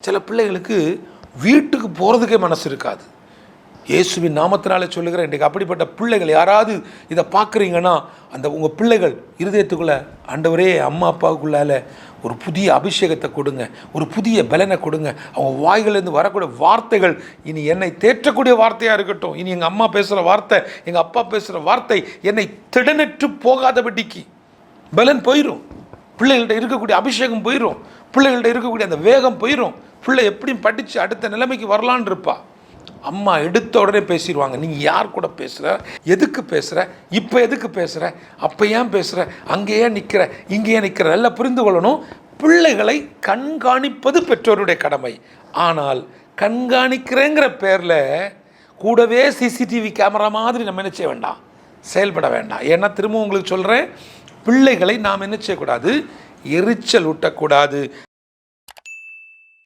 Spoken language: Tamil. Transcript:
சில பிள்ளைகளுக்கு வீட்டுக்கு போகிறதுக்கே மனசு இருக்காது. இயேசுவின் நாமத்தினாலே சொல்லுகிற இன்றைக்கு அப்படிப்பட்ட பிள்ளைகள் யாராவது இதை பார்க்குறீங்கன்னா, அந்த உங்கள் பிள்ளைகள் இருதயத்துக்குள்ளே ஆண்டவரே அம்மா அப்பாவுக்குள்ளால ஒரு புதிய அபிஷேகத்தை கொடுங்க, ஒரு புதிய பலனை கொடுங்க. அவங்க வாய்களிலிருந்து வரக்கூடிய வார்த்தைகள் இனி என்னை தேற்றக்கூடிய வார்த்தையாக இருக்கட்டும். இனி எங்கள் அம்மா பேசுகிற வார்த்தை, எங்கள் அப்பா பேசுகிற வார்த்தை என்னை திடனற்று போகாதபடிக்கு பலன் போயிடும். பிள்ளைகள்கிட்ட இருக்கக்கூடிய அபிஷேகம் போயிடும், பிள்ளைகள்கிட்ட இருக்கக்கூடிய அந்த வேகம் போயிடும். பிள்ளை எப்படியும் படித்து அடுத்த நிலைமைக்கு வரலான் இருப்பா. அம்மா எடுத்த உடனே பேசிடுவாங்க, நீங்கள் யார் கூட பேசுகிற, எதுக்கு பேசுகிற, இப்போ எதுக்கு பேசுகிற, அப்போ ஏன் பேசுகிற, அங்கேயே நிற்கிற, இங்கேயே நிற்கிற. நல்லா புரிந்து கொள்ளணும், பிள்ளைகளை கண்காணிப்பது பெற்றோருடைய கடமை. ஆனால் கண்காணிக்கிறேங்கிற பேரில் கூடவே சிசிடிவி கேமரா மாதிரி நம்ம என்ன செய்ய வேண்டாம், செயல்பட வேண்டாம். ஏன்னா திரும்ப உங்களுக்கு சொல்கிறேன், பிள்ளைகளை நாம் என்ன செய்யக்கூடாது, எரிச்சல் ஊட்டக்கூடாது.